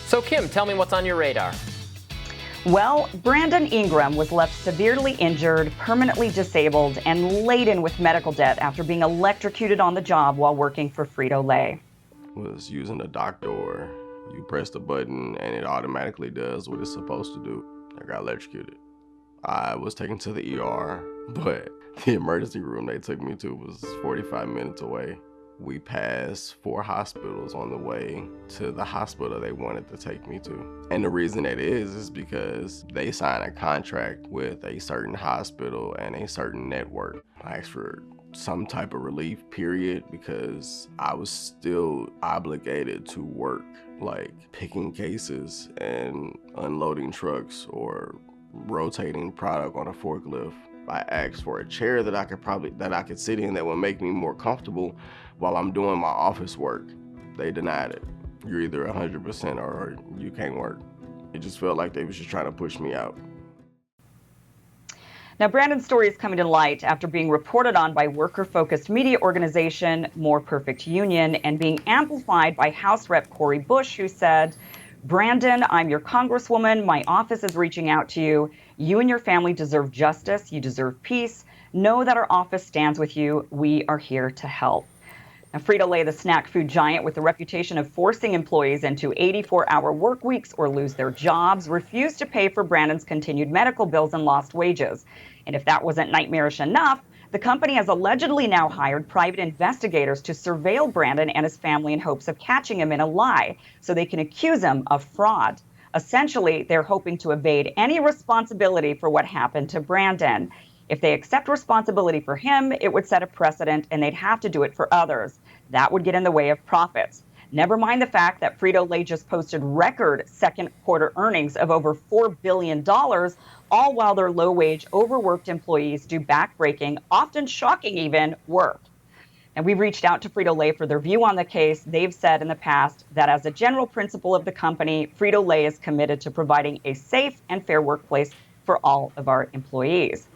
So Kim, tell me what's on your radar. Well, Brandon Ingram was left severely injured, permanently disabled, and laden with medical debt after being electrocuted on the job while working for Frito Lay. Was using a dock door. You press the button and it automatically does what it's supposed to do. I got electrocuted. I was taken to the ER, but the emergency room they took me to was 45 minutes away. We passed 4 hospitals on the way to the hospital they wanted to take me to. And the reason that is because they signed a contract with a certain hospital and a certain network. I asked for some type of relief, period, because I was still obligated to work, like picking cases and unloading trucks or rotating product on a forklift. I asked for a chair that I could sit in that would make me more comfortable while I'm doing my office work. They denied it. You're either 100% or you can't work. It just felt like they was just trying to push me out. Now, Brandon's story is coming to light after being reported on by worker-focused media organization More Perfect Union and being amplified by House Rep Cori Bush, who said, "Brandon, I'm your congresswoman. My office is reaching out to you. You and your family deserve justice. You deserve peace. Know that our office stands with you. We are here to help." Now, Frito Lay, the snack food giant with the reputation of forcing employees into 84-hour work weeks or lose their jobs, refused to pay for Brandon's continued medical bills and lost wages. And if that wasn't nightmarish enough, the company has allegedly now hired private investigators to surveil Brandon and his family in hopes of catching him in a lie so they can accuse him of fraud. Essentially, they're hoping to evade any responsibility for what happened to Brandon. If they accept responsibility for him, it would set a precedent and they'd have to do it for others. That would get in the way of profits. Never mind the fact that Frito Lay just posted record second quarter earnings of over $4 billion, all while their low-wage, overworked employees do backbreaking, often shocking even, work. And we've reached out to Frito Lay for their view on the case. They've said in the past that as a general principle of the company, Frito Lay is committed to providing a safe and fair workplace for all of our employees.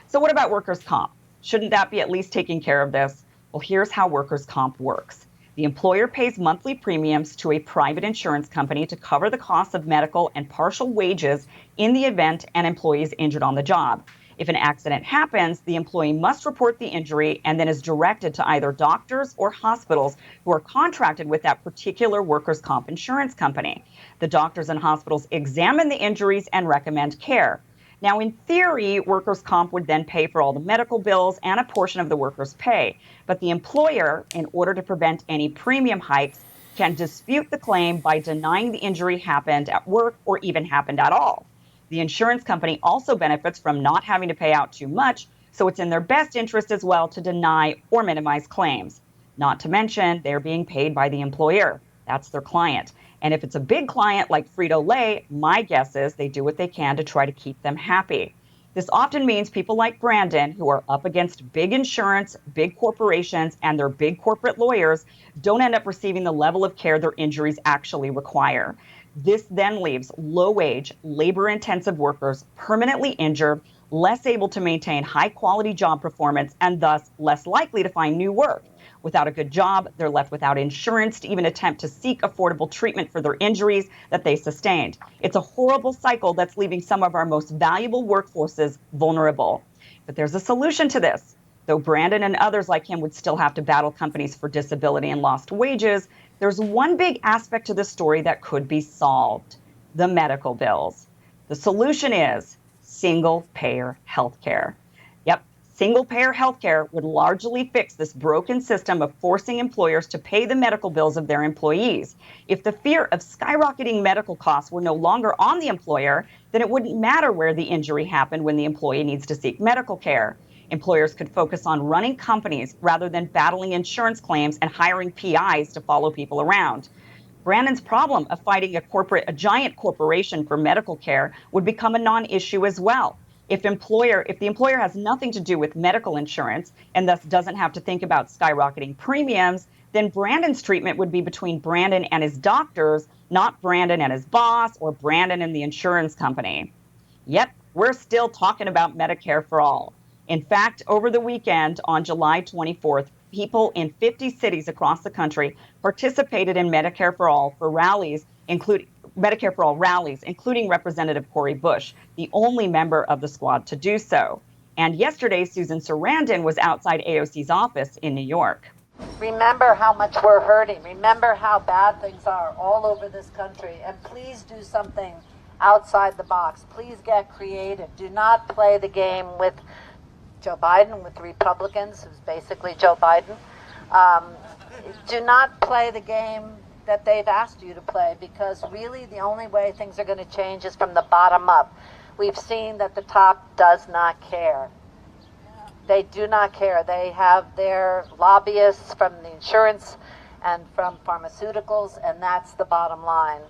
So what about workers' comp? Shouldn't that be at least taking care of this? Well, here's how workers' comp works. The employer pays monthly premiums to a private insurance company to cover the costs of medical and partial wages in the event an employee is injured on the job. If an accident happens, the employee must report the injury and then is directed to either doctors or hospitals who are contracted with that particular workers' comp insurance company. The doctors and hospitals examine the injuries and recommend care. Now, in theory, workers' comp would then pay for all the medical bills and a portion of the workers' pay. But the employer, in order to prevent any premium hikes, can dispute the claim by denying the injury happened at work or even happened at all. The insurance company also benefits from not having to pay out too much, so it's in their best interest as well to deny or minimize claims. Not to mention, they're being paid by the employer. That's their client. And if it's a big client like Frito Lay, my guess is they do what they can to try to keep them happy. This often means people like Brandon, who are up against big insurance, big corporations, and their big corporate lawyers, don't end up receiving the level of care their injuries actually require. This then leaves low-wage, labor-intensive workers permanently injured, less able to maintain high-quality job performance, and thus less likely to find new work. Without a good job, they're left without insurance to even attempt to seek affordable treatment for their injuries that they sustained. It's a horrible cycle that's leaving some of our most valuable workforces vulnerable. But there's a solution to this. Though Brandon and others like him would still have to battle companies for disability and lost wages, there's one big aspect to this story that could be solved: the medical bills. The solution is single-payer health care. Yep. Single-payer healthcare would largely fix this broken system of forcing employers to pay the medical bills of their employees. If the fear of skyrocketing medical costs were no longer on the employer, then it wouldn't matter where the injury happened when the employee needs to seek medical care. Employers could focus on running companies rather than battling insurance claims and hiring PIs to follow people around. Brandon's problem of fighting a giant corporation for medical care would become a non-issue as well. If the employer has nothing to do with medical insurance and thus doesn't have to think about skyrocketing premiums, then Brandon's treatment would be between Brandon and his doctors, not Brandon and his boss or Brandon and the insurance company. Yep, we're still talking about Medicare for all. In fact, over the weekend on July 24th, people in 50 cities across the country participated in Medicare for All for rallies including Medicare for All rallies, including Representative Cori Bush, the only member of the squad to do so. And yesterday, Susan Sarandon was outside AOC's office in New York. Remember how much we're hurting. Remember how bad things are all over this country. And please do something outside the box. Please get creative. Do not play the game with Joe Biden, with the Republicans, who's basically Joe Biden. Do not play the game that they've asked you to play, because really the only way things are going to change is from the bottom up. We've seen that the top does not care. They do not care. They have their lobbyists from the insurance and from pharmaceuticals, and that's the bottom line.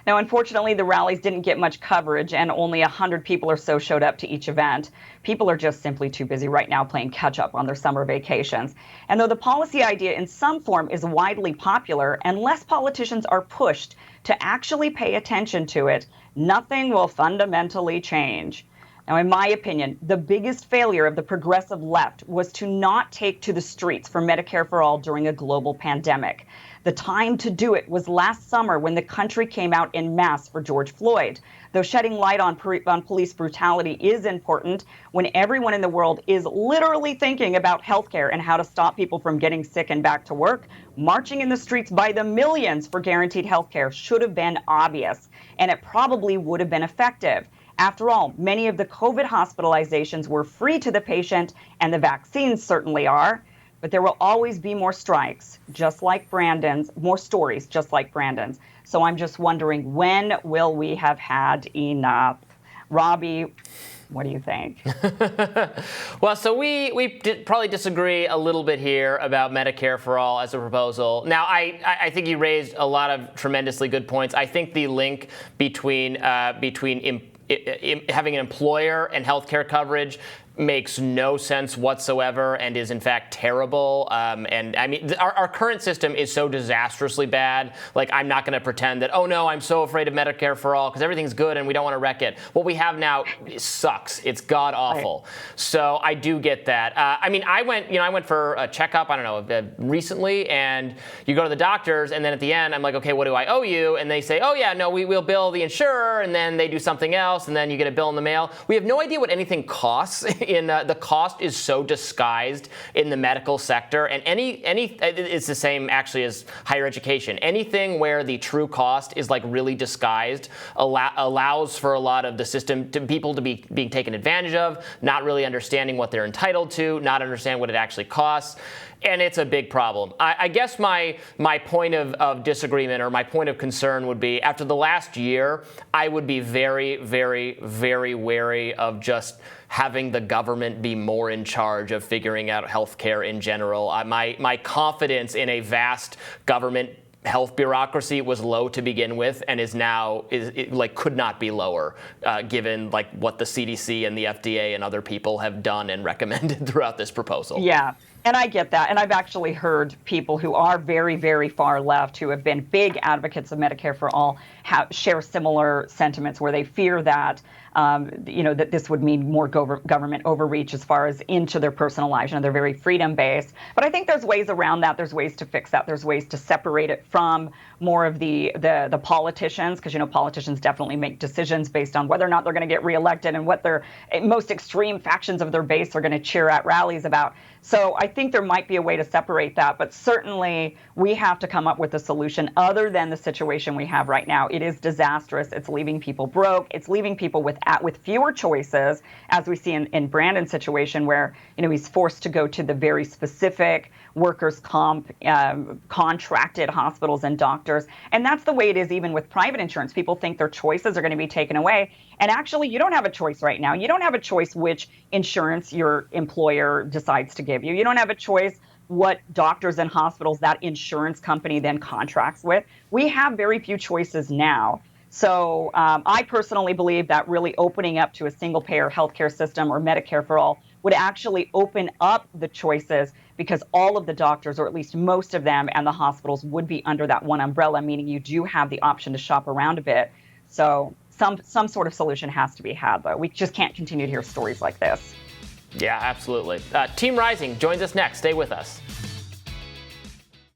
Now, unfortunately, the rallies didn't get much coverage, and only 100 people or so showed up to each event. People are just simply too busy right now playing catch-up on their summer vacations. And though the policy idea in some form is widely popular, unless politicians are pushed to actually pay attention to it, nothing will fundamentally change. Now, in my opinion, the biggest failure of the progressive left was to not take to the streets for Medicare for All during a global pandemic. The time to do it was last summer when the country came out en masse for George Floyd. Though shedding light on police brutality is important, when everyone in the world is literally thinking about healthcare and how to stop people from getting sick and back to work, marching in the streets by the millions for guaranteed healthcare should have been obvious, and it probably would have been effective. After all, many of the COVID hospitalizations were free to the patient, and the vaccines certainly are. But there will always be more strikes, just like Brandon's, more stories, just like Brandon's. So I'm just wondering, when will we have had enough? Robbie, what do you think? Well, so we probably disagree a little bit here about Medicare for All as a proposal. Now, I think you raised a lot of tremendously good points. I think the link between having an employer and healthcare coverage makes no sense whatsoever and is in fact terrible. And I mean, our current system is so disastrously bad. Like, I'm not going to pretend that, oh no, I'm so afraid of Medicare for All because everything's good and we don't want to wreck it. What we have now sucks. It's god awful. Right. So I do get that. I mean, I went for a checkup, I don't know, recently, and you go to the doctors, and then at the end, I'm like, okay, what do I owe you? And they say, oh yeah, no, we will bill the insurer, and then they do something else, and then you get a bill in the mail. We have no idea what anything costs. The cost is so disguised in the medical sector, and it's the same actually as higher education. Anything where the true cost is like really disguised allows for a lot of the system people to be being taken advantage of, not really understanding what they're entitled to, not understand what it actually costs. And it's a big problem. I guess my point of disagreement or my point of concern would be, after the last year, I would be very, very, very wary of just having the government be more in charge of figuring out healthcare in general. My confidence in a vast government health bureaucracy was low to begin with, and is now could not be lower, given like what the CDC and the FDA and other people have done and recommended throughout this proposal. Yeah. And I get that. And I've actually heard people who are very, very far left, who have been big advocates of Medicare for All, share similar sentiments where they fear that, that this would mean more government overreach as far as into their personal lives. They're very freedom-based. But I think there's ways around that. There's ways to fix that. There's ways to separate it from more of the politicians, because, politicians definitely make decisions based on whether or not they're going to get reelected and what their most extreme factions of their base are going to cheer at rallies about. So I think there might be a way to separate that, but certainly we have to come up with a solution other than the situation we have right now. It is disastrous. It's leaving people broke. It's leaving people with fewer choices, as we see in Brandon's situation, where he's forced to go to the very specific workers' comp contracted hospitals and doctors. And that's the way it is even with private insurance. People think their choices are going to be taken away. And actually, you don't have a choice right now. You don't have a choice which insurance your employer decides to give you. You don't have a choice what doctors and hospitals that insurance company then contracts with. We have very few choices now. So I personally believe that really opening up to a single-payer healthcare system or Medicare for All would actually open up the choices, because all of the doctors, or at least most of them, and the hospitals would be under that one umbrella, meaning you do have the option to shop around a bit. So some sort of solution has to be had, though. We just can't continue to hear stories like this. Yeah, absolutely. Team Rising joins us next. Stay with us.